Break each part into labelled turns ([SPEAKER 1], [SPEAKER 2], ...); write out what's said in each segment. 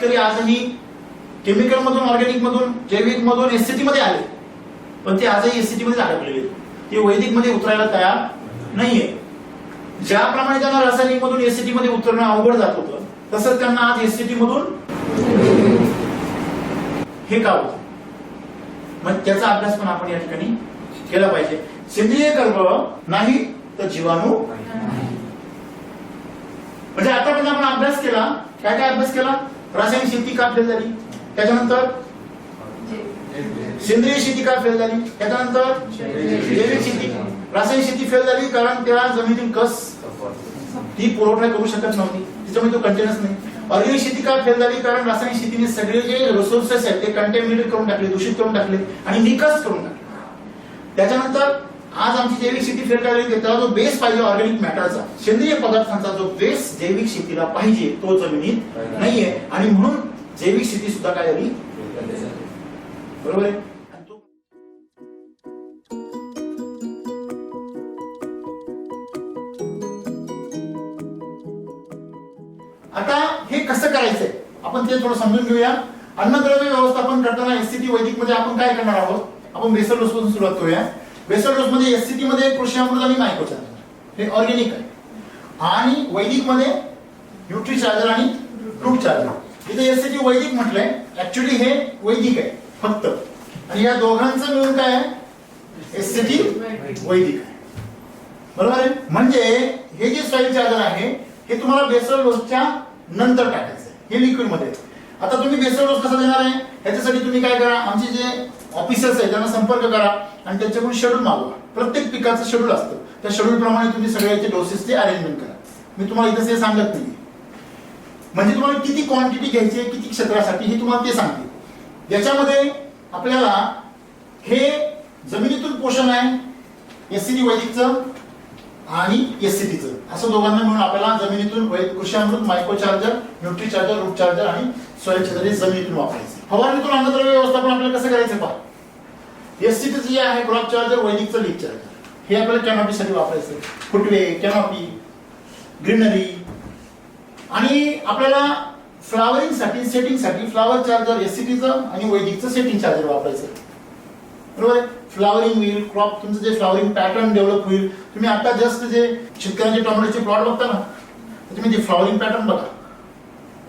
[SPEAKER 1] शेतकरी आजही केमिकल मधून, ऑर्गॅनिक मधून, जैविक मधून एससीटी मध्ये आले, पण ते आजही एससीटी मध्ये अडकलेले, ते वैदिक मध्ये उतरायला तयार नाहीये. ज्याप्रमाणे त्यांना रासायनिक मधून एससीटी मध्ये उतरणं अवघड जात होतं, तसंच त्यांना आज एससीटी मधून हे का होतं. मग त्याचा अभ्यास पण आपण या ठिकाणी केला पाहिजे. सेंद्रिय कर्ब नाही तर जीवाणू. म्हणजे आतापर्यंत आपण अभ्यास केला, काय काय अभ्यास केला. रासायनिक शेती का फेल झाली, त्याच्यानंतर सेंद्रिय शेती का फेल झाली, त्याच्यानंतर जैविक शेती. रासायनिक शेती फेल झाली कारण त्या जमिनीतील कस ती पुरवठा करू शकत नव्हती, त्याच्यामुळे तो कंटेनच नाही. ऑर्गॅनिक शेती का फेल झाली कारण रासायनिक शेतीने सगळे जे रिसोर्सेस आहेत ते कंटॅमिनेटेड करून टाकले, दूषित करून टाकले आणि निकस करून टाकले. त्याच्यानंतर आज आमची जैविक शेती फेल झाली, त्याचा जो बेस पाहिजे ऑर्गॅनिक मॅटरचा, सेंद्रिय पदार्थांचा जो बेस जैविक शेतीला पाहिजे तो जमिनीत नाहीये, आणि म्हणून जैविक शेती सुद्धा काय झाली, बरोबर आहे. आता हे कसं करायचंय आपण ते थोडं समजून घेऊया. अन्नद्रव्य व्यवस्थापन करताना एससीटी वैदिक मध्ये आपण काय करणार आहोत. आपण बेसल डोस पासून सुरुवात करूया. बेसल डोस मध्ये एससीटी मध्ये कृषी अमृत आणि मायक्रोचार्जर हे ऑर्गॅनिक आहे, आणि वैदिक मध्ये न्यूट्री चार्जर आणि रूट चार्जर. इथे एससीटी वैदिक म्हटलंय, ऍक्च्युली हे वैदिक आहे फक्त, आणि या दोघांचं मिळून काय आहे, एससीटी वैदिक आहे, बरोबर आहे. म्हणजे हे जे सॉइल चार्जर आहे हे तुम्हाला बेसल डोसच्या नंतर टाकायचं आहे, हे लिक्विड मध्ये. आता तुम्ही बेसल डोस कसा देणार आहे, याच्यासाठी तुम्ही काय करा, आमचे जे ऑफिसर्स आहेत त्यांना संपर्क करा आणि त्यांच्याकडून शेड्यूल मागवा. प्रत्येक पिकाचं शेड्यूल असतं, त्या शेड्यूल प्रमाणे तुम्ही सगळ्याचे डोसेसचे अरेंजमेंट करा. मी तुम्हाला इथं ते सांगत नाही, म्हणजे तुम्हाला किती क्वांटिटी घ्यायची आहे, किती क्षेत्रासाठी हे तुम्हाला ते सांगते. याच्यामध्ये आपल्याला हे जमिनीतून पोषण आहे एससीटी वैदिकचं आणि एससीटीचं, असं दोघांना मिळून आपल्याला जमिनीतून Krishi Amrit, micro charger, nutri charger, root charger आणि सॉइल चार्जर हे जमिनीतून वापरायचं. फवारणीतून अन्नद्रव्य व्यवस्थापन आपल्याला कसं करायचं पहा. एससीटीचं जे आहे क्रॉप चार्जर, वैदिकचं लीफ चार्जर हे आपल्याला कॅनॉपीसाठी वापरायचं. फुटवे, कॅनॉपी, ग्रीनरी, आणि आपल्याला फ्लावरिंगसाठी, सेटिंगसाठी फ्लावर चार्जर एससीटीचं आणि वैदिकचं सेटिंग चार्जर वापरायचं, बरोबर आहे. फ्लावरिंग होईल, क्रॉप तुमचं जे फ्लावरिंग पॅटर्न डेव्हलप होईल. तुम्ही आता जस्ट जे शेतकऱ्यांचे टोमॅटोचे प्लॉट बघता ना, तुम्ही ते फ्लावरिंग पॅटर्न बघा,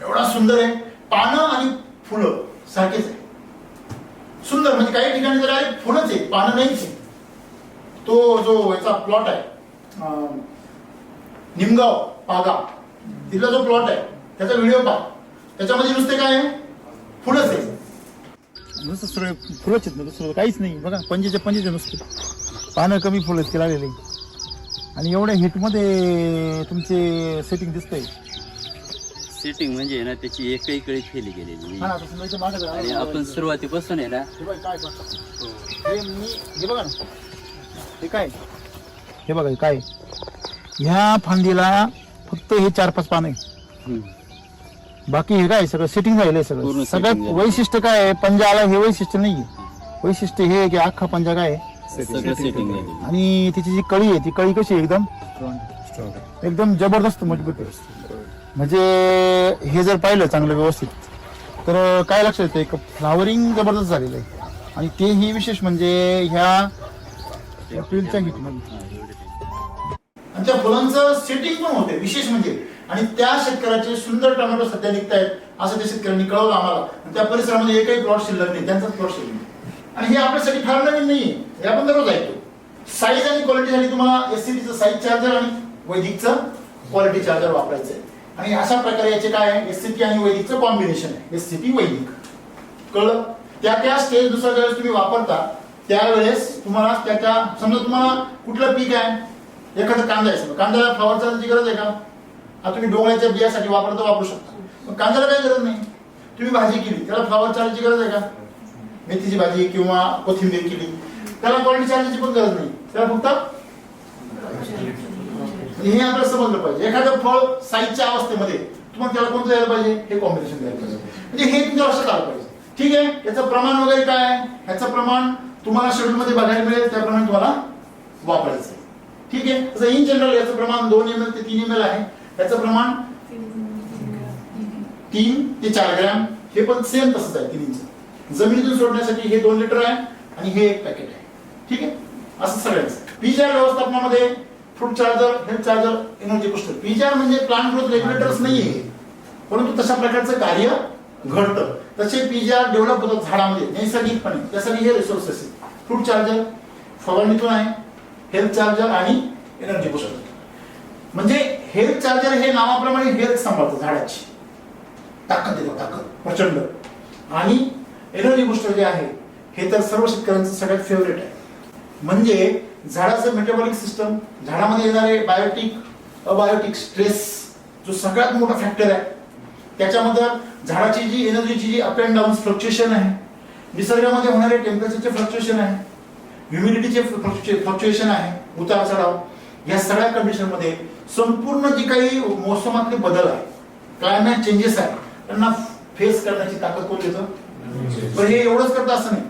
[SPEAKER 1] एवढा सुंदर आहे. पानं आणि फुलं सारखेच आहे, सुंदर. म्हणजे काही ठिकाणी जर आहे फुलंच आहे, पानं नाहीच आहे. तो जो याचा प्लॉट आहे निमगाव पागा, तिथला जो प्लॉट आहे त्याचा व्हिडिओ पहा, त्याच्यामध्ये नुसते काय आहे, फुलंच आहे, नुसतं सगळे फुलंच आहेत, दुसरं काहीच नाही. बघा पंजेचे नुसते पानं, कमी फुलंच के लागलेले, आणि एवढ्या हिटमध्ये तुमचे सेटिंग दिसतंय.
[SPEAKER 2] सेटिंग म्हणजे ना त्याची एकही कळी फेली गेलेली, आणि आपण सुरुवातीपासून आहे ना
[SPEAKER 1] हे बघा ना, हे काय, हे बघा काय, ह्या फांदीला फक्त हे 4-5 पानं आहे, बाकी हे काय सगळं सेटिंग झालेलं आहे. सगळं सगळ्यात वैशिष्ट्य काय आहे, पंजाला हे वैशिष्ट्य नाहीये. वैशिष्ट्य हे की अख्खा पंजा काय
[SPEAKER 2] सेटिंग,
[SPEAKER 1] आणि तिची जी कळी आहे ती कळी कशी एकदम जबरदस्त मजबूत आहे. म्हणजे हे जर पाहिलं चांगलं व्यवस्थित तर काय लक्षात येतं, एक फ्लावरिंग जबरदस्त झालेलं आहे, आणि तेही विशेष म्हणजे ह्या एप्रिलच्या हिटमध्ये. आणि त्या फुलांचं सेटिंग पण होते विशेष म्हणजे, आणि त्या शेतकऱ्याचे सुंदर टोमॅटो सध्या निघतायत असं त्या शेतकऱ्यांनी कळवलं आम्हाला. आणि त्या परिसरामध्ये एकही प्लॉट शिल्लक नाही, त्यांचाच प्लॉट शिल्लक नाही. आणि हे आपल्यासाठी फार नवीन नाहीये, हे आपण दररोज ऐकतो. साईज आणि क्वालिटीसाठी तुम्हाला एससीटीचं साईज चार्जर आणि वैदिकचं क्वालिटी चार्जर वापरायचं आहे. आणि अशा प्रकारे याचे काय आहे, एससीटी आणि वैदिकचं कॉम्बिनेशन आहे, एससीटी वैदिक. कळलं. त्या स्टेज नुसार ज्यावेळेस तुम्ही वापरता त्यावेळेस तुम्हाला त्याच्या, समजा तुम्हाला कुठलं पीक आहे, एखादा कांदा आहे, कांद्याला फ्लॉवर चार्जरची गरज आहे का. हा तुम्ही डोंगराच्या बियासाठी वापरू शकता, पण कांद्याला काही गरज नाही. तुम्ही भाजी केली त्याला फ्लॉवर चार्जरची गरज आहे का. मेथीची भाजी किंवा कोथिंबीर केली त्याला क्वालिटी चार्जरची पण गरज नाही, त्याला फक्त हे आपल्याला समजलं पाहिजे. एखादं फळ साईजच्या अवस्थेमध्ये तुम्हाला त्याला कोणतं द्यायला पाहिजे, हे कॉम्बिनेशन द्यायला पाहिजे. म्हणजे हे तुमच्या लक्षात आलं पाहिजे. ठीक आहे. याचं प्रमाण वगैरे काय आहे, ह्याचं प्रमाण तुम्हाला शेड्यूल मध्ये बघायला मिळेल, त्याप्रमाणे तुम्हाला वापरायचं आहे. ठीक आहे. तसं इन जनरल याचं प्रमाण 2 ml ते 3 ml आहे. याचं प्रमाण 3 ते 4 ग्रॅम, हे पण सेम तसंच आहे 3 इंच. जमिनीतून सोडण्यासाठी हे 2 लिटर आहे आणि हे 1 पॅकेट आहे. ठीक आहे, असं सगळ्यांचं. पीजीआर व्यवस्थापनामध्ये fruit charger, health charger, energy booster. PGR म्हणजे प्लांट ग्रोथ रेग्युलेटर्स नाहीये, परंतु तशा प्रकारचं कार्य घडतं. तसे पीजीआर डेव्हलप होतात झाडामध्ये नैसर्गिकपणे, त्यासाठी हे रिसोर्सेस आहेत. फ्रूट चार्जर फवारणीतून आहे, हेल्थ चार्जर आणि एनर्जी बुस्टर. म्हणजे हेल्थ चार्जर हे नावाप्रमाणे हेल्थ सांभाळतं, झाडाची ताकद देतो, ताकद प्रचंड. आणि एनर्जी बुस्टर जे आहे हे तर सर्व शेतकऱ्यांचं सगळ्यात फेवरेट आहे. म्हणजे झाडाचं मेटाबॉलिक सिस्टम, झाडामध्ये येणारे बायोटिक अबायोटिक स्ट्रेस जो सगळ्यात मोठा फॅक्टर आहे, त्याच्यामध्ये झाडाची जी एनर्जीची जी अप अँड डाऊन फ्लक्च्युएशन आहे, निसर्गामध्ये होणारे टेम्परेचरचे फ्लक्च्युएशन आहे, ह्युमिडिटीचे फ्लक्च्युएशन आहे, उतार चढाव, या सगळ्या कंडिशन मध्ये संपूर्ण जी काही मोसमातले बदल आहे, क्लायमेट चेंजेस आहे, त्यांना फेस करण्याची ताकद कोण देतं? पण हे एवढंच करतं असं नाही,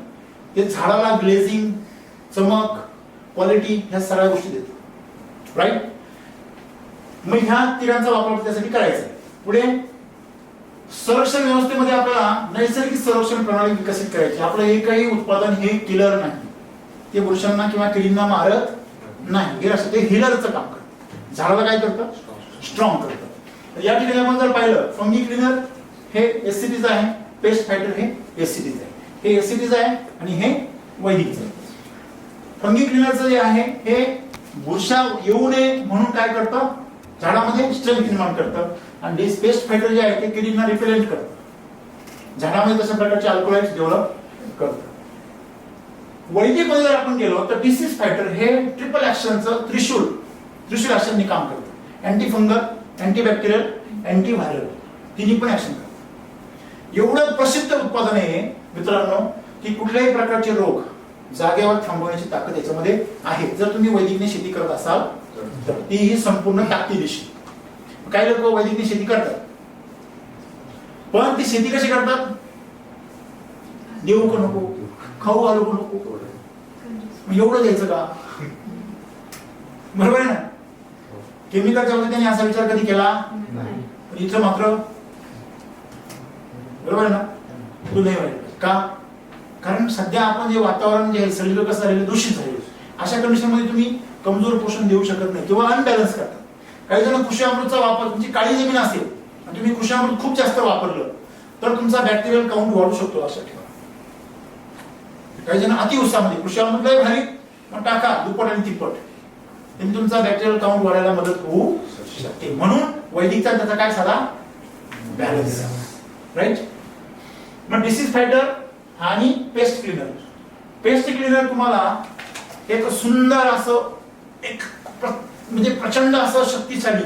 [SPEAKER 1] ते झाडाला ग्लेझिंग, चमक, क्वालिटी ह्या सगळ्या गोष्टी देतात. राईट? मग ह्या तिघांचा वापर त्यासाठी करायचा आहे. पुढे संरक्षण व्यवस्थेमध्ये आपल्याला नैसर्गिक संरक्षण प्रणाली विकसित करायची. आपलं एकही उत्पादन हे किलर नाही, ते वृक्षांना किंवा किडींना मारत नाही, हे असं ते हिलरचं काम करतं, झाडाला काय करतं? स्ट्रॉंग करतं. या ठिकाणी आपण जर पाहिलं, फंगी क्लिनर हे एससीटीज आहे, पेस्ट फायटर हे एससीटीज आहे, हे एससीटीज आहे आणि हे वैदिकचं आहे. फंगी क्लिनरचं जे आहे हे बुरशा येऊ नये म्हणून काय करतं? झाडामध्ये स्ट्रेंथ निर्माण करतं. आणि पेस्ट फायटर जे आहे ते किडींना रिपेलेंट करतं, झाडामध्ये तशा प्रकारचे अल्कोलाइड्स डेव्हलप करतं. वैदिक मध्ये जर आपण गेलो तर डिसीज फायटर हे ट्रिपल ऍक्शनचं त्रिशूल ऍक्शनने काम करतं. अँटी फंगल, अँटीबॅक्टेरियल, अँटीव्हायरल तिन्ही पण ऍक्शन करतात. एवढं प्रसिद्ध उत्पादन आहे मित्रांनो की कुठल्याही प्रकारचे रोग जागेवर थांबवण्याची ताकद याच्यामध्ये आहे, जर तुम्ही वैदिकने शेती करत असाल तर. तीही संपूर्ण ताकदीनिशी. काही लोक वैदिकने शेती करतात, पण ती शेती कशी करतात? देऊ का नको, खाऊ घालू का नको, एवढं द्यायचं का? बरोबर आहे ना? केमिकलच्या बाबतीत त्यांनी असा विचार कधी केला? पण इथं मात्र बरोबर आहे ना, तू नाही वाईट का? कारण सध्या आपण जे वातावरण जे सगळीकडे कसं झालेलं, दूषित झालेलं, अशा कंडिशन मध्ये तुम्ही कमजोर पोषण देऊ शकत नाही किंवा अनबॅलन्स करतात. काही जण कृषी अमृतचा वापर, तुमची काळी जमीन असेल आणि तुम्ही कृषी अमृत खूप जास्त वापरलं तर तुमचा बॅक्टेरियल काउंट वाढू शकतो, अशा ठेवा. काही जण अति उत्साहामध्ये कृषी अमृत लय भारी मग टाका दुप्पट आणि तिप्पट, त्यांनी तुमचा बॅक्टेरियल काउंट वाढायला मदत होऊ शकते. म्हणून वैदिकचा त्याचा काय साधा बॅलन्स. राईट? मग डिसीज फायटर आणि पेस्ट क्लिनर. पेस्ट क्लिनर तुम्हाला एक सुंदर असं एक म्हणजे प्रचंड असं शक्तिशाली,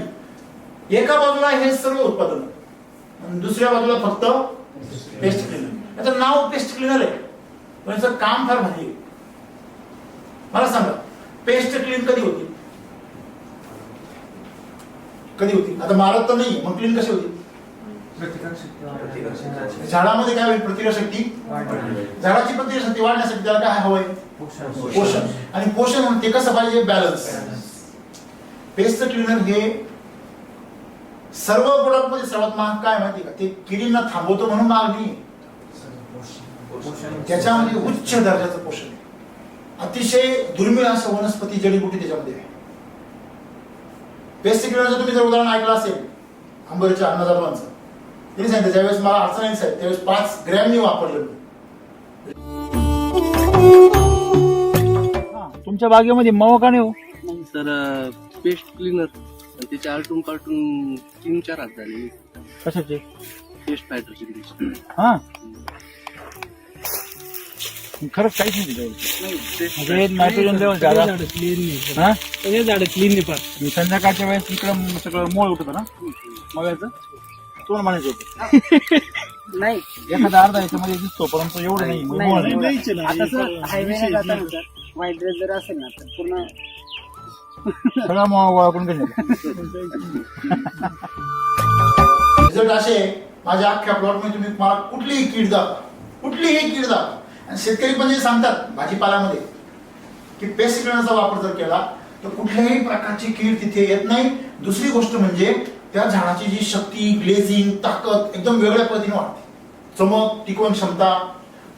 [SPEAKER 1] एका बाजूला हे सर्व उत्पादन आणि दुसऱ्या बाजूला फक्त पेस्ट क्लिनर. याचं नाव पेस्ट क्लिनर आहे पण याचं काम फार भारी आहे. मला सांगा, पेस्ट क्लीन कधी होती? कधी होती? आता मारत तर नाही, मग क्लीन कशी होती? झाडामध्ये काय होईल? प्रतिकारशक्ती. झाडाची प्रतिकारशक्ती वाढण्यासाठी त्याला काय हवंय? पोषण. आणि पोषण ते कसं पाहिजे? बॅलन्स. पेस्ट क्लिनर हे सर्व प्रोडक्ट मध्ये सर्वात महाग काय माहिती का? ते किडींना थांबवतो म्हणून महाग नाही, त्याच्यामध्ये उच्च दर्जाचं पोषण आहे. अतिशय दुर्मिळ असं वनस्पती जडीबुटी त्याच्यामध्ये आहे. पेस्ट क्लिनरचं तुम्ही जर उदाहरण ऐकलं असेल अंबरीच्या अन्नदाबांचं, त्यांनी सांगितलं ज्यावेळेस मला अडचण आहे साहेब त्यावेळेस 5 ग्रॅम मी वापरलं.
[SPEAKER 3] तुमच्या बागेमध्ये मवा का नाही हो?
[SPEAKER 2] नाही सर, पेस्ट क्लिनर त्याचे आलटून पालटून 3-4 हात झाले.
[SPEAKER 3] कशाचे?
[SPEAKER 2] पेस्ट फायटरचे.
[SPEAKER 3] हा, खरंच काहीच नाही तिथे. म्हणजे नायट्रोजन लेवल जादा. हा,
[SPEAKER 4] सगळे झाड क्लीन नाही पाहत.
[SPEAKER 3] मी संध्याकाळच्या वेळेस इकडं सगळं मोळ उठत ना मव्याचं, तुम्हाला म्हणायचं होतं
[SPEAKER 4] नाही
[SPEAKER 3] एखादा अर्धा याच्यामध्ये दिसतो परंतु एवढं नाही. मोळ नाही.
[SPEAKER 4] आता सर हायवे जाताना व्हाईट ड्रेस जर असेल ना तर पूर्ण
[SPEAKER 3] सगळा मोळा गोळा करून घेतला.
[SPEAKER 1] रिझल्ट असे माझ्या अख्ख्या प्लॉट मध्ये तुम्ही मला कुठलीही कीड दाखवा, कुठलीही कीड दाखवा. आणि शेतकरी पण जे सांगतात भाजीपाल्यामध्ये की पेस्ट क्लिनरचा वापर जर केला तर कुठल्याही प्रकारची कीड तिथे येत नाही. दुसरी गोष्ट म्हणजे त्या झाडाची जी शक्ती, ग्लेझिंग, ताकद एकदम वेगळ्या पद्धतीने वाढते. चमक, टिकवण क्षमता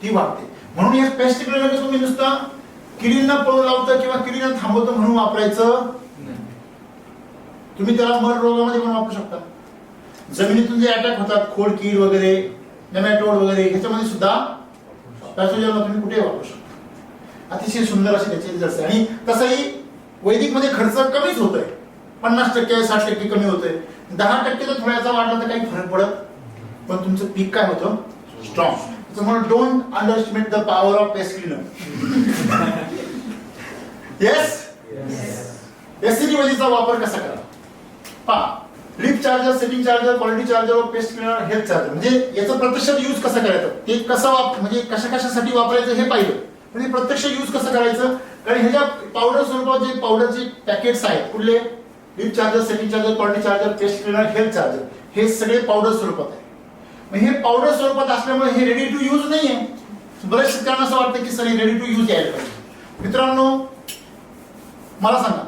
[SPEAKER 1] ती वाढते. म्हणून हे पेस्ट किलर तुम्ही नुसतं किडींना पळून लावतं किंवा किडींना थांबवतं म्हणून वापरायचं. तुम्ही त्याला मर रोगामध्ये पण वापरू शकता. जमिनीतून जे अटॅक होतात, खोड कीड वगैरे, नेमॅटोड वगैरे, ह्याच्यामध्ये सुद्धा पॅथोजनला तुम्ही कुठे वापरू शकता. अतिशय सुंदर असे त्याचे रिझल्ट आहे. आणि तसंही वैदिक मध्ये खर्च कमीच होतोय. 50% 60% कमी होतोय. 10% जर थोड्याचा वाढला तर काही फरक पडत, पण तुमचं पीक काय होतं? स्ट्रॉंग. त्याच्यामुळे don't underestimate the power of pest cleaner. Yes, SCT वैदिकचा वापर कसा करा पहा. Lift charger, setting charger, quality charger, pest cleaner, health charger, म्हणजे याचं प्रत्यक्षात यूज कसं करायचं, ते कसं म्हणजे कशासाठी वापरायचं हे पाहिलं. म्हणजे प्रत्यक्ष यूज कसं करायचं, कारण ह्याच्या पावडर स्वरूपात जे पावडरचे पॅकेट्स आहेत, कुठले? Lift charger, setting charger, quality charger, pest cleaner, health charger, हे सगळे पावडर स्वरूपात आहे. हे पावडर स्वरूपात असल्यामुळे हे रेडी टू यूज नाहीये. बरेच शेतकऱ्यांना असं वाटतं की सर रेडी टू यूज यायला पाहिजे. मित्रांनो मला सांगा,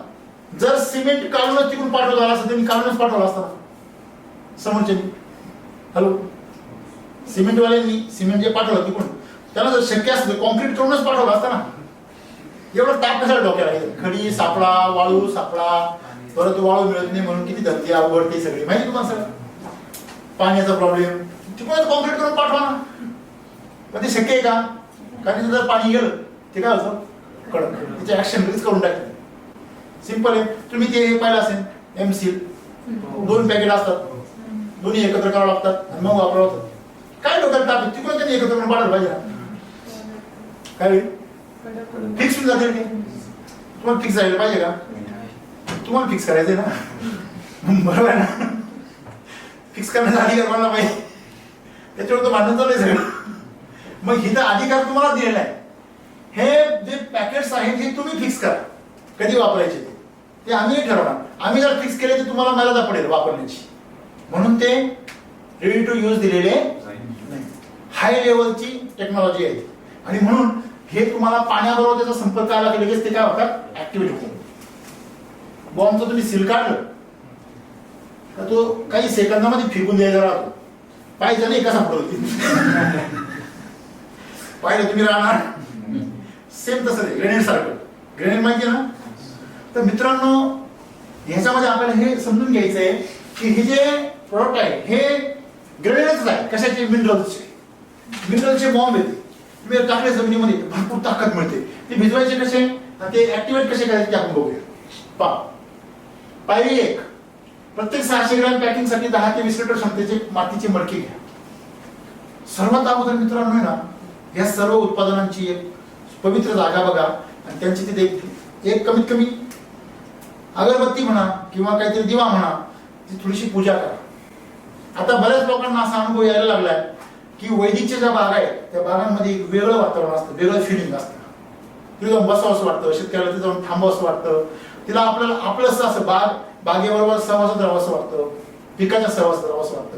[SPEAKER 1] जर सिमेंट काढूनच तिकडून पाठवलं असतं त्यांनी काढूनच पाठवलं असतं समोरच्या. हॅलो, सिमेंटवाल्यांनी सिमेंट जे पाठवलं तिकडून त्याला जर शक्य असतं कॉन्क्रीट करूनच पाठवलं असतं ना. एवढं ताप कशाला डोक्याला येईल? खडी सापडा, वाळू सापडा, परत वाळू मिळत नाही म्हणून किती धरती अवघड ते सगळी माहिती तुम्हाला सगळं. पाण्याचा प्रॉब्लेम, तिकडून कॉन्क्रीट करून पाठवा ना. पण ते शक्य आहे का? कारण जर पाणी गेलं ते काय होतं? कडक. त्याची ऍक्शन लगेच करून टाकते. सिंपल आहे. तुम्ही ते पाहिलं असेल एमसील, 2 पॅकेट असतात, दोन्ही एकत्र करावं लागतात आणि मग वापरावं लागतात. काय डोक्यात टाक, तिकडून त्यांनी एकत्र करून पाठवलं पाहिजे ना. काय फिक्स होऊन जाते ते. तुम्हाला फिक्स झालं पाहिजे का? तुम्हाला फिक्स करायचंय ना, बरोबर आहे ना. फिक्स करण्याचा अधिकार मला पाहिजे, त्याच्यावर तो भांडण चालू आहे सगळं. मग हिथं अधिकार तुम्हाला दिलेला आहे. हे जे पॅकेट्स आहेत हे तुम्ही फिक्स करा कधी वापरायचे ते आम्ही ठरवणार. आम्ही जर फिक्स केले तर तुम्हाला मर्यादा पडेल वापरण्याची. म्हणून ते रेडी टू यूज दिलेले नाही. हाय लेवलची टेक्नॉलॉजी आहे आणि म्हणून हे तुम्हाला पाण्याबरोबर त्याचा संपर्क आला की लगेच ते काय होतात? ऍक्टिव्हेट होतात. बॉम्बचं तुम्ही सील काढलं तर तो काही सेकंदामध्ये फेकून द्यायचा राहतो. पाहिजे नाही कसा पडतो पाहिलं तुम्ही राहणार. सेम तसं ग्रेनेड सारखं. ग्रेनेड माहिती ना. तर मित्रांनो ह्याच्यामध्ये आपल्याला हे समजून घ्यायचं आहे की हे जे प्रोडक्ट आहे हे ग्रेनेडच आहे. कशाचे? मिनरलचे बॉम्ब येते. तुम्ही टाकले जमिनीमध्ये भरपूर ताकद मिळते. ते भिजवायचे कसे, ते ऍक्टिव्हेट कसे करायचे ते आपण बघूया. पायरी 1, प्रत्येक 600 ग्रॅम पॅकिंग साठी 10 ते 20 लिटर क्षमतेचे मातीचे मडके घ्या. सर्वात अगोदर मित्रांनो ना या सर्व उत्पादनांची एक पवित्र जागा बघा आणि त्यांची तिथे एक कमीत कमी अगरबत्ती म्हणा किंवा काहीतरी दिवा म्हणा, ती थोडीशी पूजा करा. आता बऱ्याच लोकांना असा अनुभव यायला लागलाय की वैदिकच्या ज्या बागा आहेत त्या बागांमध्ये एक वेगळं वातावरण असतं, वेगळं फिलिंग असतं. तिथे जाऊन बसावं असं वाटतं, शेतकऱ्याला तिथे जाऊन थांबावं असं वाटतं, तिला आपल्याला आपलंसं असं बागेबरोबर सहवासात राहावं असं वाटतं, पिकाच्या सहवासात राहावं असं वाटतं.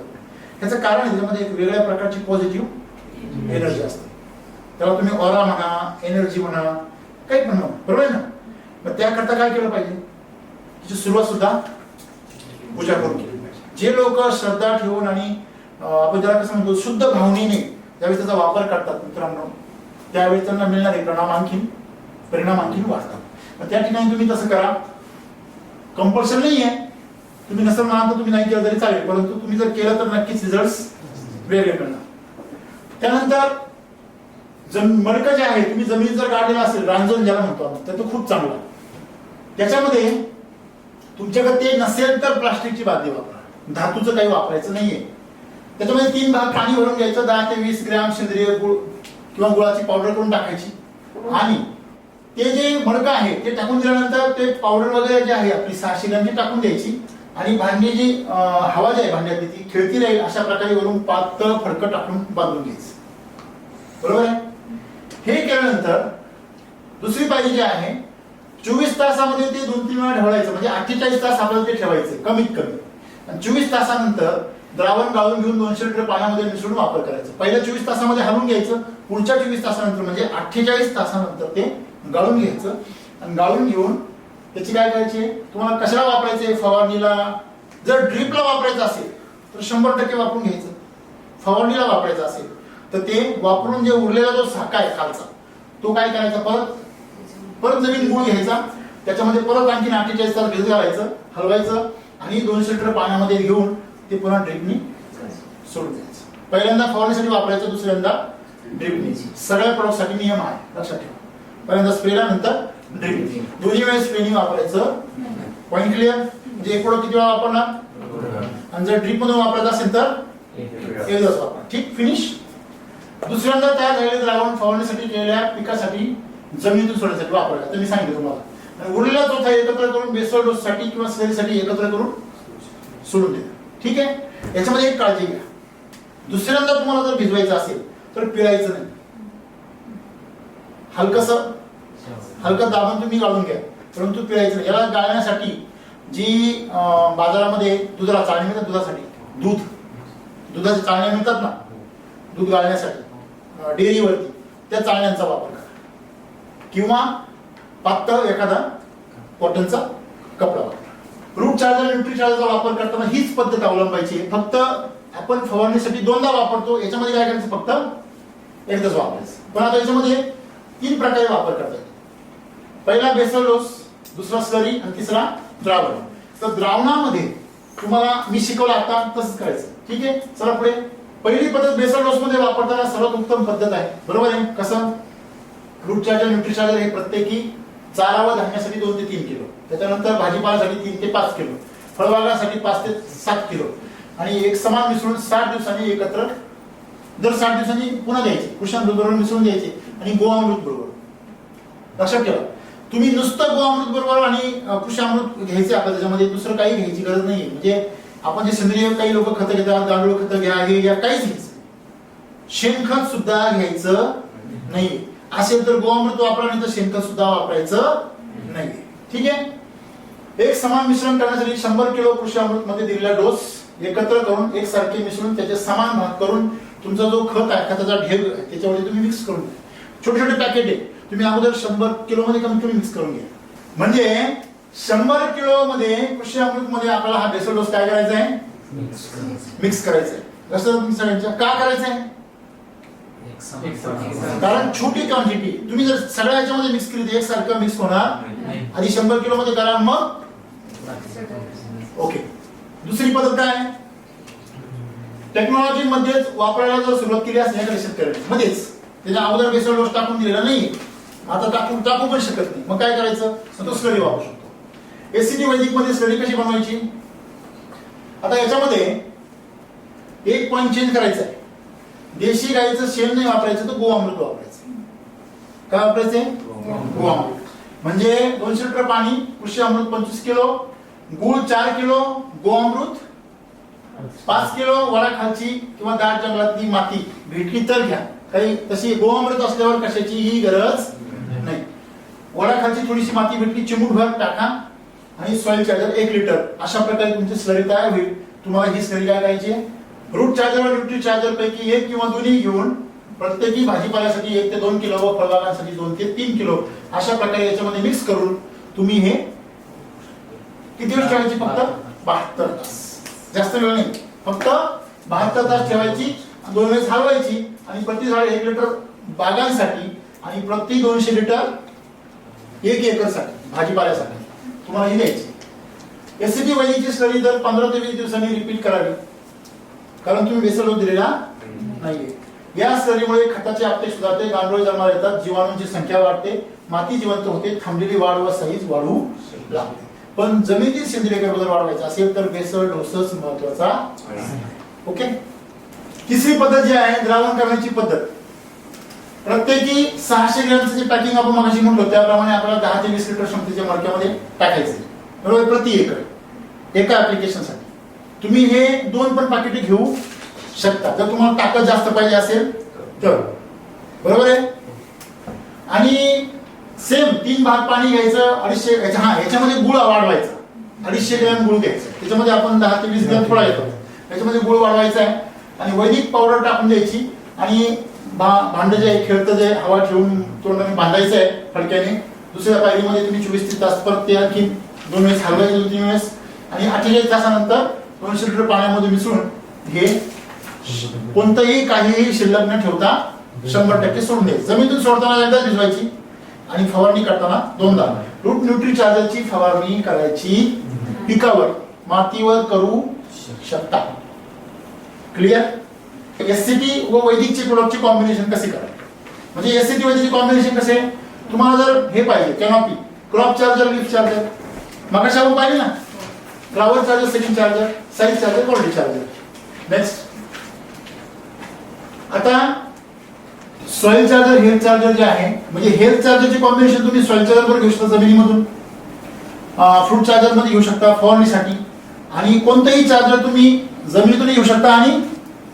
[SPEAKER 1] ह्याचं कारण त्याच्यामध्ये एक वेगळ्या प्रकारची पॉझिटिव्ह एनर्जी असते. त्याला तुम्ही ऑरा म्हणा, एनर्जी म्हणा, काही पण म्हणा, बरोबर आहे ना. मग त्याकरता काय केलं पाहिजे? तिची सुरुवात सुद्धा पूजा करून केली पाहिजे. जे लोक श्रद्धा ठेवून आणि आपण ज्याला कसं म्हणतो शुद्ध भावनेने ज्यावेळी त्याचा वापर करतात मित्रांनो, त्यावेळी त्यांना मिळणारे परिणाम आणखीन वाढतात. मग त्या ठिकाणी तुम्ही तसं करा. कंपल्शन नाही आहे, तुम्ही नसेल म्हणाल तर तुम्ही नाही केलं तरी चालेल, परंतु तुम्ही जर केलं तर नक्कीच रिझल्ट वेगळे मिळणार. त्यानंतर मडकं जे आहे तुम्ही जमिनीत जर काढलेलं असेल, रांजण ज्याला म्हणतो आपण, तर तो खूप चांगला. त्याच्यामध्ये तुमच्याकडे ते नसेल तर प्लास्टिकची बादली वापरा, धातूचं काही वापरायचं नाहीये. त्याच्यामध्ये 3 भाग पाणी भरून घ्यायचं, 10 ते 20 ग्रॅम सेंद्रिय गुळ किंवा गुळाची पावडर करून टाकायची आणि ते जे मडकं आहे ते टाकून दिल्यानंतर ते पावडर वगैरे जे आहे आपली 600 ग्रॅमची टाकून द्यायची आणि भांडी जी हवा जी आहे भांड्यातली ती खेळती राहील अशा प्रकारे वरून पातळ फडकं टाकून बांधून घ्यायचं. बरोबर आहे. हे केल्यानंतर दुसरी पायरी जी आहे 24 तासामध्ये ते 2-3 वेळा ढवळायचं, म्हणजे 48 तास आपल्याला ते ठेवायचं कमीत कमी. आणि 24 तासानंतर द्रावण गाळून घेऊन 200 लिटर पाण्यामध्ये मिसळून वापर करायचा. पहिल्या 24 तासामध्ये हलवून घ्यायचं, पुढच्या 24 तासानंतर म्हणजे 48 तासानंतर ते गाळून घ्यायचं आणि गाळून घेऊन त्याची काय करायची, तुम्हाला कशाला वापरायचे, फवारणीला, जर ड्रीपला वापरायचं असेल तर 100% वापरून घ्यायचं. फवारणीला वापरायचं असेल तर ते वापरून जे उरलेला जो साका आहे खालचा तो काय करायचा, परत नवीन गुळ घ्यायचा, त्याच्यामध्ये परत आणखी 48 तास भिजत घालायचं, हलवायचं आणि 200 लिटर पाण्यामध्ये घेऊन ते पुन्हा ड्रीपनी सोडून द्यायचं. पहिल्यांदा फवारणीसाठी वापरायचं, दुसऱ्यांदा ड्रीपनी. सगळ्या प्रोडक्टसाठी नियम आहे, लक्षात ठेवा. पहिल्यांदा स्प्रेला, नंतर ड्रीप. दोन्ही वेळेस स्प्रेनी वापरायचं. Point clear? म्हणजे एक प्रोडक्ट किती वेळा वापरणार, आणि जर ड्रीप मधून वापरायचं असेल तर एकदाच वापरा. ठीक, फिनिश. दुसऱ्यांदा तयार झालेले द्रावण फवारणीसाठी केलेल्या पिकासाठी जमिनीतून सोडण्यासाठी वापरायचं. आता मी सांगितलं तुम्हाला. आणि उरलेला चौथा एकत्र करून बेसल डोस साठी किंवा स्लरीसाठी एकत्र करून सोडून द्या. ठीक आहे. याच्यामध्ये एक काळजी घ्या, दुसऱ्यांदा तुम्हाला जर भिजवायचं असेल तर पिळायचं नाही. हलकं दाबून तुम्ही गाळून घ्या, परंतु पिळायचं नाही. याला गाळण्यासाठी जी बाजारामध्ये दुधाला चाळणी मिळतात, दुधासाठी दुधाच्या चाळण्या मिळतात ना, दूध गाळण्यासाठी डेअरीवरती, त्या चाळण्यांचा वापर करा किंवा पातळ एखादा कॉटनचा कपडा वापरा. रूट चार्जर, न्यूट्री चार्जरचा वापर करताना हीच पद्धत अवलंबायची. फक्त आपण फवारणीसाठी 2दा वापरतो, याच्यामध्ये काय करायचं, फक्त एकदाच वापरायचं. पण आता याच्यामध्ये 3 प्रकारे वापर करता येतो. पहिला बेसल डोस, दुसरा स्लरी आणि तिसरा द्रावण. तर द्रावणामध्ये तुम्हाला मी शिकवलं आता तसंच करायचं. ठीक आहे, चला पुढे. पहिली पद्धत बेसल डोस मध्ये वापरताना सर्वात उत्तम पद्धत आहे, बरोबर आहे. कसं, रूट चार्जर, न्यूट्री चार्जर हे प्रत्येकी चारा व धान्यासाठी 2 ते 3 किलो, त्याच्यानंतर भाजीपाल्यासाठी 3 ते 5 किलो, फळबागासाठी 5 ते 7 किलो, आणि एक समान मिसळून 60 दिवसांनी एकत्र, दर 60 दिवसांनी पुन्हा द्यायचे. कृषामृत बरोबर मिसळून द्यायचे आणि गोअमृत बरोबर. लक्षात ठेवा, तुम्ही नुसतं गोअमृत बरोबर आणि कृषामृत घ्यायचे आपल्याला, त्याच्यामध्ये दुसरं काही घ्यायची गरज नाही. म्हणजे आपण जे सेंद्रिय काही लोक खतं घेतात, गांडूळ खतं घ्या, हे घ्या, काहीच घ्यायचं. शेणखत सुद्धा घ्यायचं नाही. असेल तर गोअमृत वापरा, नाही तर शेणखत सुद्धा वापरायचं नाही. ठीक आहे. एक समान मिश्रण करण्यासाठी 100 किलो कृषी अमृत मध्ये दिलेला डोस एकत्र करून एकसारखे मिसळून त्याचे समान भाग करून तुमचा जो खत आहे, खताचा ढेग आहे, त्याच्यामध्ये तुम्ही मिक्स करून घ्या. छोटे छोटे पॅकेट आहे, तुम्ही अगोदर 100 किलो मध्ये कमीत कमी मिक्स करून घ्या. म्हणजे 100 किलो मध्ये कृषी अमृत मध्ये आपल्याला हा बेसल डोस काय करायचा आहे, मिक्स करायचा आहे. कसं तुम्ही सगळ्यांच्या का करायचं आहे, कारण छोटी क्वांटिटी तुम्ही जर सगळ्या याच्यामध्ये मिक्स केली तर एकसारखं मिक्स होणार. आधी 100 किलो मध्ये करा, मग ओके. दुसरी पद्धत काय, टेक्नॉलॉजी मध्येच वापरायला जर सुरुवात केली असेल शेतकऱ्यांनी मध्येच, त्याच्या अगोदर बेसल डोस टाकून दिलेला नाही, आता टाकू पण शकत नाही, मग काय करायचं, तो स्लरी वापरू शकतो. एससीटी वैदिक मध्ये स्लरी कशी बनवायची, आता याच्यामध्ये एक पॉइंट चेंज करायचा आहे. देशी गाईचं शेण नाही वापरायचं, तर गोअमृत वापरायचं. काय वापरायचंय, गोअमृत. म्हणजे 200 लिटर पाणी, कृषी अमृत 25 किलो, गुळ 4 किलो, गोअमृत 5 किलो, वडाखालची किंवा दाट जंगलातली माती भेटली तर घ्या. काही तशी गोअमृत असल्यावर कशाचीही गरज नाही. वडाखालची थोडीशी माती भेटली, चिमूटभर टाका आणि सॉइल चार्जर 1 लिटर. अशा प्रकारे तुमची स्लरी तयार होईल. तुम्हाला ही स्लरी काय करायची, रूट चार्जर व न्यूट्री चार्जर पैकी 1 किंवा दोन्ही घेऊन प्रत्येकी भाजीपाल्यासाठी 1 ते 2 किलो व फळबागांसाठी 2 ते 3 किलो अशा प्रकारे याच्यामध्ये मिक्स करून तुम्ही हे किती वेळ ठेवायची, फक्त 72 तास. जास्त वेळ नाही, फक्त 72 तास ठेवायची. 2 वेळेस हलवायची आणि प्रति झाड 1 लिटर बागांसाठी आणि प्रति 200 लिटर 1 एकरसाठी भाजीपाल्यासाठी तुम्हाला ही द्यायची. एससीटी वैदिकची स्लरी दर 15 ते 20 दिवसांनी रिपीट करावी, कारण तुम्ही बेसल डोस दिलेला नाहीये. या स्लरीमुळे खताचे आपटे सुधारते, गांडोळे जन्माला येतात, जीवाणूंची संख्या वाढते, माती जिवंत होते, थांबलेली वाढ व साईज वाढू लागते. पण जमिनीतील सेंद्रिय कर्बोदर वाढवायचा असेल तर बेसल डोसच महत्वाचा. ओके. तिसरी पद्धत जी आहे, द्रावण करण्याची पद्धत. प्रत्येकी 600 ग्रॅमचं जे पॅकिंग आपण मगाशी म्हणलो त्याप्रमाणे आपल्याला 10 ते 20 लिटर क्षमतेच्या मडक्यामध्ये टाकायचे, बरोबर, प्रति एकर एका ऍप्लिकेशनसाठी. तुम्ही हे 2 पण पाकिटे घेऊ शकता जर तुम्हाला ताकद जास्त पाहिजे असेल तर, बरोबर आहे. आणि सेम 3 भाग पाणी घ्यायचं, 250 ह्याच्यामध्ये गुळ वाढवायचा, 250 ग्रॅम गुळ घ्यायचा, त्याच्यामध्ये आपण 10 ते 20 ग्रॅम थोडा येतो, त्याच्यामध्ये गुळ वाढवायचा आहे आणि वैदिक पावडर टाकून द्यायची. आणि भांड जे खेळतं जे हवा ठेवून तोंडाने बांधायचं आहे फडक्याने. दुसऱ्या पायरीमध्ये तुम्ही 24 तास परत ते आणखी 2 वेळेस हलवायचे, 2-3 वेळेस, आणि 48 तासानंतर 200 लिटर पाण्यामध्ये मिसळून हे कोणतंही काहीही शिल्लक न ठेवता 100% सोडून द्यायचं. जमिनीतून सोडताना एकदा भिजवायची आणि फवारणी करताना 2दा. रूट न्यूट्री चार्जरची फवारणी करायची पिकावर, मातीवर करू शकता. क्लिअर? एससीटी व वैदिकचे प्रोडक्टचे कॉम्बिनेशन कसे करायचे म्हणजे एससीटी वैदिकचे कॉम्बिनेशन कसे, तुम्हाला जर हे पाहिजे canopy, crop charger, leaf charger, मगाशी आपण पाहिजे ना, flower charger, setting charger, size charger, quality charger. Next आता सॉइल चार्जर, हेल्थ चार्जर जे आहे, म्हणजे हेल्थ चार्जरचे कॉम्बिनेशन तुम्ही सॉइल चार्जर वर घेऊ शकता जमिनीमधून, फ्रूट चार्जर मध्ये घेऊ शकता फवारणीसाठी, आणि कोणतेही चार्जर तुम्ही जमिनीतून घेऊ शकता आणि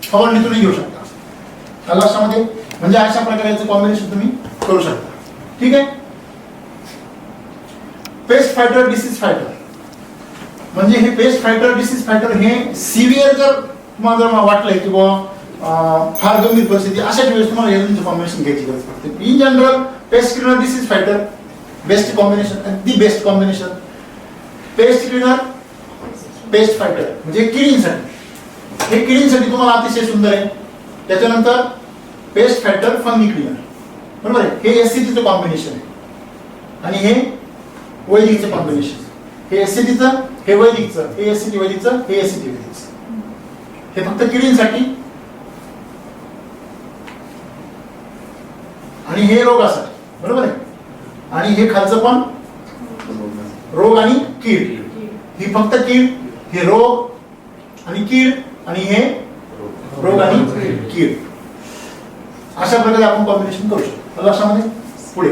[SPEAKER 1] फवारणीतून घेऊ शकता. लक्षामध्ये म्हणजे अशा प्रकारचे कॉम्बिनेशन तुम्ही करू शकता. ठीक आहे. पेस्ट फायटर, डिसीज फायटर, म्हणजे हे पेस्ट फायटर, डिसीज फायटर हे सिव्हिअर जर तुम्हाला जर वाटलंय की बाबा फार गंभीर परिस्थिती, अशा वेळेस तुम्हाला हे कॉम्बिनेशन घ्यायची गरज पडते. In general pest cleaner, disease fighter best combination, अगदी best combination. Pest cleaner, pest fighter म्हणजे किडींसाठी, हे किडींसाठी तुम्हाला अतिशय सुंदर आहे. त्याच्यानंतर पेस्ट फायटर, फंगी क्लीनर, बरोबर आहे. हे एससीटीचं कॉम्बिनेशन आहे आणि हे वैदिकचं कॉम्बिनेशन. हे एससीटीचं, हे वैदिकचं, हे एससीटी वैदिकचं, हे एससीटी वैदिकचं. हे फक्त किडींसाठी आणि हे रोगासाठी, बरोबर आहे. आणि हे खालचं पण रोग आणि कीड, ही फक्त कीड, हे रोग आणि कीड, आणि हे रोग आणि कीड. अशा प्रकारे आपण कॉम्बिनेशन करू शकतो. लक्षामध्ये पुढे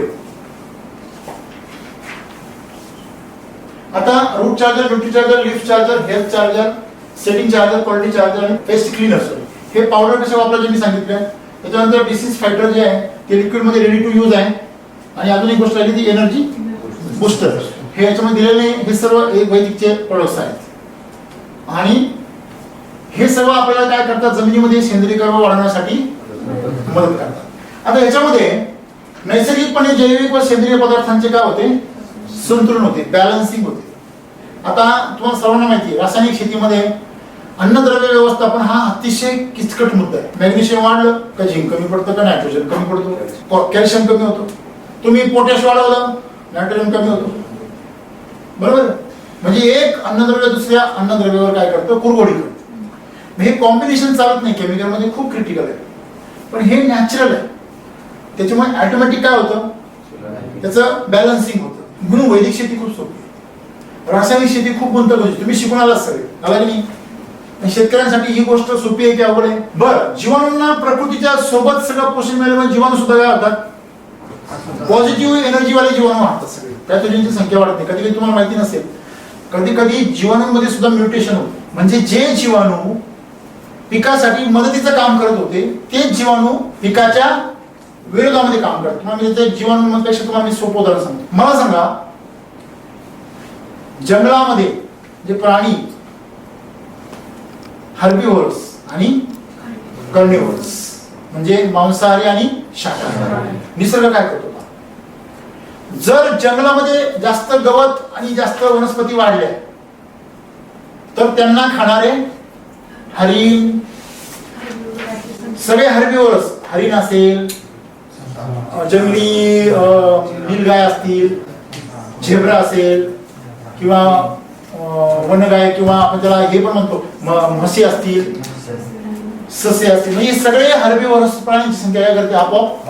[SPEAKER 1] आता root charger, nutri charger, leaf charger, health charger, setting charger, quality charger आणि पेस्ट क्लीनर. हे पावडर कसे वापरायचे मी सांगितलं. त्याच्यानंतर डिसीज फायटर जे आहे ते लिक्विड मध्ये रेडी टू यूज आहे. आणि अजून एक गोष्ट आली ती एनर्जी बुस्टर. हे याच्यामध्ये दिलेले हे सर्व एक वैदिकचे प्रोडक्ट्स आहेत. आणि हे सर्व आपल्याला काय करतात, जमिनीमध्ये सेंद्रिय कर्ब वाढवण्यासाठी मदत करतात. आता याच्यामध्ये नैसर्गिकपणे जैविक व सेंद्रिय पदार्थांचे काय होते, संतुलन होते, बॅलन्सिंग होते. आता तुम्हाला सर्वांना माहिती आहे रासायनिक शेतीमध्ये अन्नद्रव्य व्यवस्थापन हा अतिशय किचकट मुद्दा आहे. मॅग्नेशियम वाढलं का झिंक कमी पडतं, का नायट्रोजन कमी पडतो, कॅल्शियम कमी होतो. तुम्ही पोटॅश वाढवलं, नायट्रोजन कमी होतो, बरोबर. म्हणजे एक अन्नद्रव्य दुसऱ्या अन्नद्रव्यावर काय करतं, कुरघोडी करतं. हे कॉम्बिनेशन चालत नाही, केमिकल मध्ये खूप क्रिटिकल आहे. पण हे नॅचरल आहे, त्याच्यामुळे ऑटोमॅटिक काय होतं, त्याचं बॅलन्सिंग होतं. म्हणून वैदिक शेती खूप सोपी, रासायनिक शेती खूप गुंतागुंतीची. तुम्ही शिकून आलात सगळे, आला की नाही. शेतकऱ्यांसाठी ही गोष्ट सोपी आहे की अवघड आहे. बरं, जीवाणूंना प्रकृतीच्या सोबत सगळं पोषण मिळाल्यामुळे जीवाणू सुद्धा काय होतात, पॉझिटिव्ह एनर्जी वाले जीवाणू वाढतात. सगळे पॅथोजनची संख्या वाढत नाही. कधी कधी तुम्हाला माहिती नसेल, कधी कधी जीवाणूंमध्ये सुद्धा म्युटेशन होतं. म्हणजे जे जीवाणू पिकासाठी मदतीचं काम करत होते तेच जीवाणू पिकाच्या विरोधामध्ये काम करतात. तुम्हाला ते जीवाणूंपेक्षा तुम्हाला मी सोपं उदाहरण सांगतो. मला सांगा, जंगलामध्ये जे प्राणी हर्बिव्हरस आणि कार्निव्हरस म्हणजे मांसाहारी आणि शाकाहारी, निसर्ग काय करतो, जर जंगलामध्ये जास्त गवत आणि जास्त वनस्पती वाढल्या तर त्यांना खाणारे हरिण, सगळे हर्बिव्हरस, हरिण असेल, जंगली नीलगाय असतील, झेब्रा असेल, किंवा वनगाय, किंवा आपण त्याला हे पण म्हणतो म्हशी असतील, ससे असतील, म्हणजे सगळे हर्बिव्हरस प्राण्यांची संख्या काय करते, आपोआप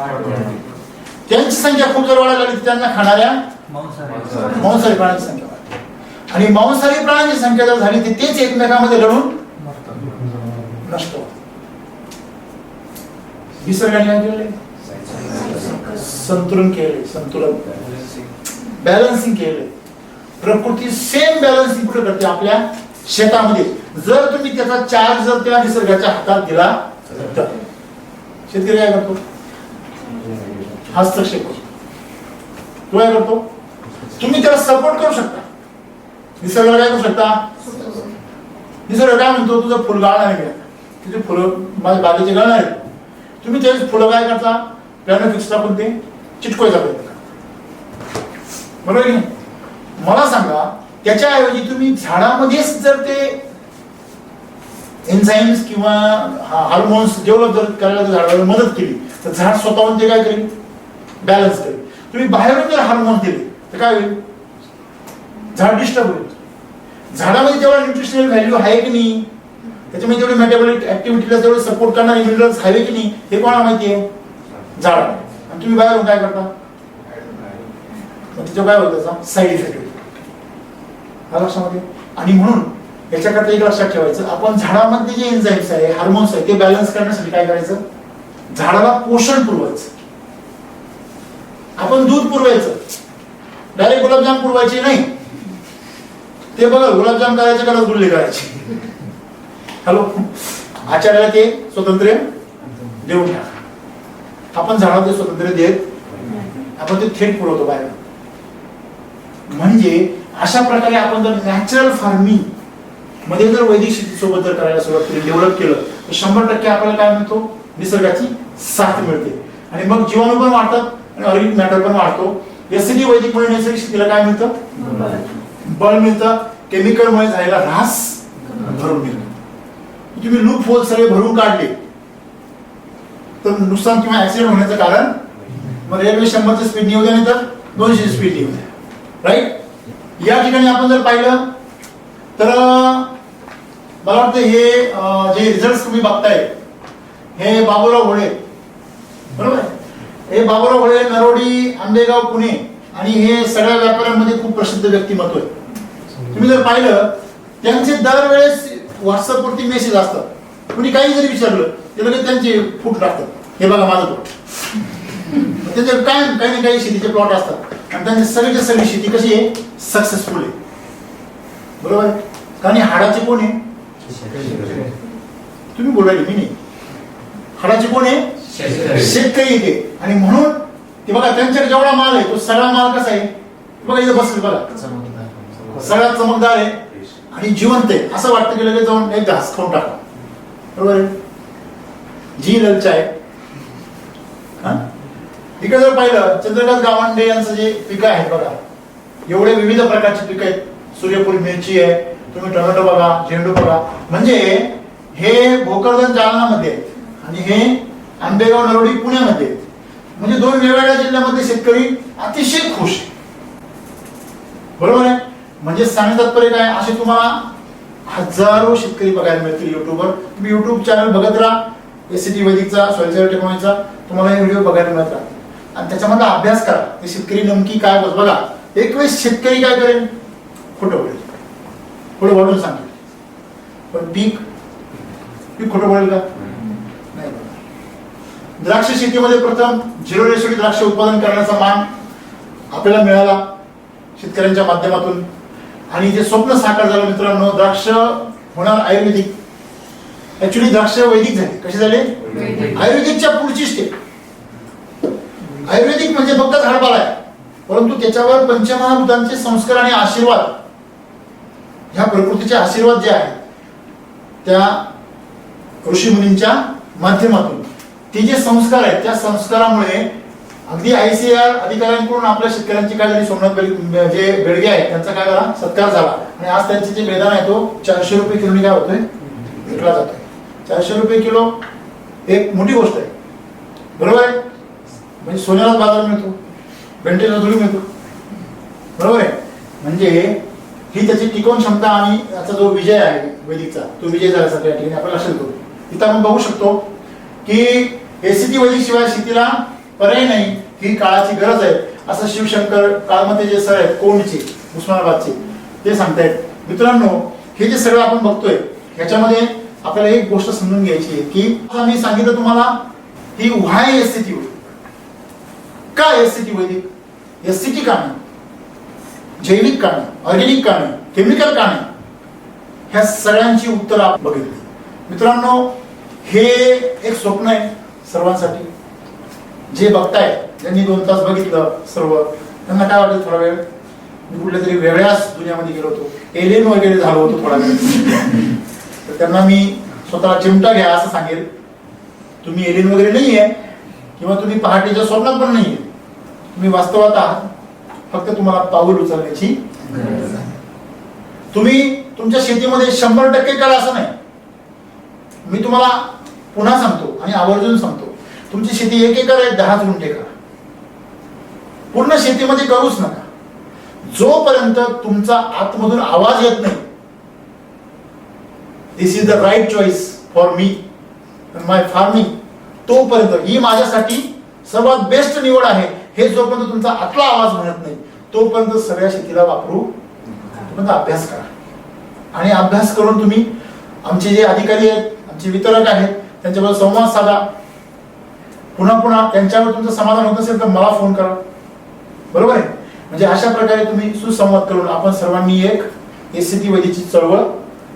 [SPEAKER 1] त्यांची संख्या खूप जर वाढायला लागली त्यांना खाणाऱ्या मांसाहारी प्राण्यांची संख्या वाढते. आणि मांसाहारी प्राण्यांची संख्या जर झाली तर तेच एकमेकांमध्ये लढून नष्ट होतात. निसर्गाने काय केलंय, संतुलन केले, संतुलन बॅलन्सिंग केले. प्रकृती सेम बॅलन्सिंग कुठे करते, आपल्या शेतामध्ये. जर तुम्ही त्याचा चार्ज जर त्या निसर्गाच्या हातात दिला तर शेतकरी काय करतो, हस्तक्षेप करतो. तो काय करतो, तुम्ही त्याला सपोर्ट करू शकता. निसर्गाला काय करू शकता, निसर्ग काय म्हणतो, तुझं फुल गाळणार आहे, तुझे फुलं माझ्या बागेचे गाळणार आहे. तुम्ही ते फुलं काय करता, प्लॅन फिक्स टाकून ते चिटकवायचा प्रयत्न करता, बरोबर की नाही. मला सांगा, त्याच्याऐवजी तुम्ही झाडामध्येच जर ते एन्झाईम्स किंवा हार्मोन्स डेव्हलप जर करायला जर झाडाला मदत केली तर झाड स्वतःहून ते काय करेल, बॅलन्स करेल. तुम्ही बाहेरून जर हार्मोन्स दिले तर काय होईल, झाड डिस्टर्ब होईल. झाडामध्ये तेवढा न्यूट्रिशनल व्हॅल्यू आहे की नाही, त्याच्यामध्ये तेवढे मेटाबॉलिक ऍक्टिव्हिटीला तेवढे सपोर्ट करणारे मिनरल्स हवे की नाही हे कोणाला माहिती आहे, झाड. आणि तुम्ही बाहेरून काय करता, त्याच्यावर काय होतं, त्याचा साईड इफेक्ट होतो लक्षामध्ये. आणि म्हणून याच्याकरता एक लक्षात ठेवायचं, आपण झाडामध्ये जे एन्झाईम्स आहे, हार्मोन्स आहे, ते बॅलन्स करण्यासाठी काय करायचं, झाडाला पोषण पुरवायचं. आपण दूध पुरवायचं, डायरेक्ट गुलाबजाम पुरवायचे नाही. ते बघा गुलाबजाम करायचे का रसगुल्ले करायचे, हॅलो, आचार्याला ते स्वातंत्र्य देऊन टाका. आपण झाडाला ते स्वातंत्र्य देत, आपण ते थेट पुरवतो बाहेर. म्हणजे अशा प्रकारे आपण जर नॅचरल फार्मिंग मध्ये जर वैदिक शेतीसोबत जर करायला सुरुवात केली, डेव्हलप केलं तर 100% आपल्याला काय मिळतो, निसर्गाची साथ मिळते. आणि मग जीवाणू पण वाढतात आणि ऑर्गॅनिक मॅटर पण वाढतो. एससीटी वैदिक मुळे नैसर्गिक शेतीला काय मिळतं, बळ मिळतं. केमिकलमुळे झालेला ऱ्हास भरून मिळतो. तुम्ही लूप होल सगळे भरून काढले तर नुकसान किंवा ऍक्सिडेंट होण्याचं कारण, मग रेल्वे 100ची स्पीड येऊ द्या नाही तर 200ची स्पीड येऊ द्या, राईट. या ठिकाणी आपण जर पाहिलं तर मला वाटतं हे जे रिझल्ट तुम्ही बघताय हे बाबूराव घोळे, बरोबर. हे बाबूराव घोळे, नरोडी, आंबेगाव, पुणे, आणि हे सगळ्या व्यापाऱ्यांमध्ये खूप प्रसिद्ध व्यक्तिमत्व आहे. तुम्ही जर पाहिलं त्यांचे दरवेळेस व्हॉट्सअपवरती मेसेज असतात. कुणी काही जरी विचारलं ते लगेच त्यांचे फूट टाकतात, हे बघा माझं प्लॉट. त्यांचे काय काही ना काही शेतीचे प्लॉट असतात आणि त्यांची सगळीच्या सगळी शेती कशी आहे, सक्सेसफुल आहे, बरोबर. कारण हाडाचे कोण आहे, तुम्ही बोलायला मी नाही, हाडाचे कोण आहे, शेतकरी येते. आणि म्हणून ते बघा त्यांच्याकडे जेवढा माल आहे तो सगळा माल कसा आहे, बघा इथं बसले बघा, सगळ्यात चमकदार आहे आणि जिवंत आहे. असं वाटतं की लगेच जाऊन एक घास खाऊन टाका, बरोबर. जी ललचा आहे. इकडे जर पाहिलं चंद्रकांत गावंडे यांचं जे पिकं आहेत बघा, एवढे विविध प्रकारची पिकं आहेत. सूर्यफूल, मिरची आहे, तुम्ही टोमॅटो बघा, झेंडू बघा. म्हणजे हे भोकरदन जालनामध्ये आहेत आणि हे आंबेगाव, नरोडी, पुण्यामध्ये आहेत. म्हणजे दोन वेगवेगळ्या जिल्ह्यामध्ये शेतकरी अतिशय खुश, बरोबर आहे. म्हणजे सांगण्याचं तात्पर्य काय, असे तुम्हाला हजारो शेतकरी बघायला मिळतील युट्यूबवर. तुम्ही युट्यूब चॅनल बघत राहा, एससीटी वैदिकचा, सॉइल सायन्स टेक्नॉलॉजीचा, तुम्हाला हे व्हिडिओ बघायला मिळतात. आणि त्याच्यामध्ये अभ्यास करा, ते शेतकरी नेमकी काय बघा. एक वेळेस शेतकरी काय करेल, खोटं बोलेल, खोटं बोलून सांगेल. पण पीक खोटं बोलेल का, नाही. द्राक्ष शेतीमध्ये प्रथम 0 रेशोडी द्राक्ष उत्पादन करण्याचा मान आपल्याला मिळाला शेतकऱ्यांच्या माध्यमातून. आणि जे स्वप्न साकार झालं मित्रांनो, द्राक्ष होणार आयुर्वेदिक. ऍक्च्युली द्राक्ष वैदिक झाले, कसे झाले, आयुर्वेदिकच्या पुढची स्टेप. आयुर्वेदिक म्हणजे फक्त झाडपाला आहे, परंतु त्याच्यावर पंचमहाभूतांचे संस्कार आणि आशीर्वाद, ह्या प्रकृतीचे आशीर्वाद जे आहेत त्या ऋषीमुनींच्या माध्यमातून ते जे संस्कार आहेत, त्या संस्कारामुळे अगदी ICAR अधिकाऱ्यांकडून आपल्या शेतकऱ्यांची काय झाली, सोमनाथ जे बेडगे आहेत त्यांचा काय झाला, सत्कार झाला. आणि आज त्यांचे जे बेदाना आहे तो 400 रुपये किलोनी काय होतोय, विकला जातोय. 400 रुपये किलो एक मोठी गोष्ट आहे, बरोबर आहे. म्हणजे सोन्याला बाजार मिळतो, बेंटेला धुळी मिळतो, बरोबर आहे. म्हणजे ही त्याची टिकवून क्षमता आणि याचा जो विजय आहे वैदिकचा, तो विजय झाल्यासाठी या ठिकाणी आपण लक्षात घेतो. इथं आपण बघू शकतो की एससीटी वैदिक शिवाय शेतीला पर्याय नाही, ही काळाची गरज आहे, असं शिवशंकर काळमते जे सर आहेत कोंडचे, उस्मानाबादचे, ते सांगतायत. मित्रांनो, हे जे सगळं आपण बघतोय ह्याच्यामध्ये आपल्याला एक गोष्ट समजून घ्यायची आहे की मी सांगितलं तुम्हाला ही व्हाय एससीटी वैदिक, का एससीटी वैदिक, एससीटी का नाही, जैविक का नाही, ऑर्गॅनिक का नाही, केमिकल का नाही, ह्या सगळ्यांची उत्तर आपण बघितली. मित्रांनो, हे एक स्वप्न आहे सर्वांसाठी. जे बघताय, ज्यांनी 2 तास बघितलं सर्व, त्यांना काय वाटतं, थोडा वेळ मी कुठल्या तरी वेगळ्याच दुनियामध्ये गेलो होतो, एलियन वगैरे झालो होतो थोडा वेळ. तर त्यांना मी स्वतःला चिमटा घ्या असं सांगेल. तुम्ही एलियन वगैरे नाहीये किंवा तुम्ही पहाटेच्या स्वप्नात पण नाहीये, तुम्ही वास्तवात आहात. फक्त तुम्हाला पाऊल उचलण्याची गरज आहे. तुम्ही तुमच्या शेतीमध्ये 100% करा असं नाही, मी तुम्हाला पुन्हा सांगतो आणि आवर्जून सांगतो, तुमची शेती 1 एकर आहे, 10 गुंठे करा. पूर्ण शेतीमध्ये करूच नका. जोपर्यंत तुमचा आतमधून आवाज येत नाही, this is the right choice for me my farming, तोपर्यंत ही माझ्यासाठी सर्वात बेस्ट निवड आहे, हे जोपर्यंत तुमचा आतला आवाज म्हणत नाही, तोपर्यंत सगळ्या शेतीला वापरू, तोपर्यंत अभ्यास करा. आणि अभ्यास करून तुम्ही आमचे जे अधिकारी आहेत, आमचे वितरक आहेत, त्यांच्याबरोबर संवाद साधा. पुन्हा पुन्हा त्यांच्यावर तुमचं समाधान होत असेल तर मला फोन करा. बरोबर आहे? म्हणजे अशा प्रकारे तुम्ही सुसंवाद करून आपण सर्वांनी एक SCT वैदिकची चळवळ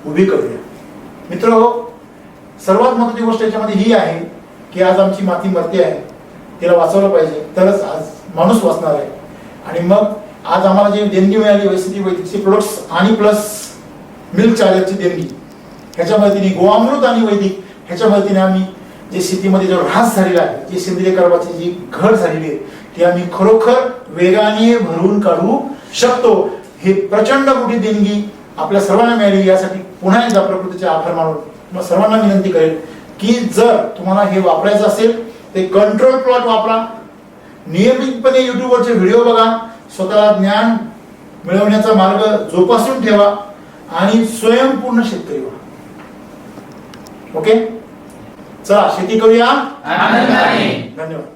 [SPEAKER 1] उभी करूया. मित्र, सर्वात महत्त्वाची गोष्ट याच्यामध्ये ही आहे की आज आमची माती मरते आहे, तिला वाचवलं पाहिजे, तरच आज माणूस वाचणार आहे. आणि मग आज आम्हाला जे देणगी मिळाली SCT वैदिकची प्रोडक्ट्स आणि प्लस मिल्क चार्जरची देणगी, ह्याच्या मदतीने गोअमृत आणि वैदिक ह्याच्या मदतीने आम्ही जे शेतीमध्ये जो ऱ्हास झालेला आहे, जी सेंद्रिय कर्बाची जी घट झालेली आहे, ती आम्ही खरोखर वेगाने भरून काढू शकतो. हे प्रचंड मोठी देणगी आपल्या सर्वांना मिळाली, यासाठी पुन्हा एकदा प्रकृतीचे आभार मानून मग सर्वांना विनंती करेल की जर तुम्हाला हे वापरायचं असेल ते कंट्रोल प्लॉट वापरा. नियमितपणे युट्यूबवरचे व्हिडिओ बघा, स्वतःला ज्ञान मिळवण्याचा मार्ग जोपासून ठेवा आणि स्वयंपूर्ण शेतकरी व्हा. ओके, चला शेती करूया. धन्यवाद.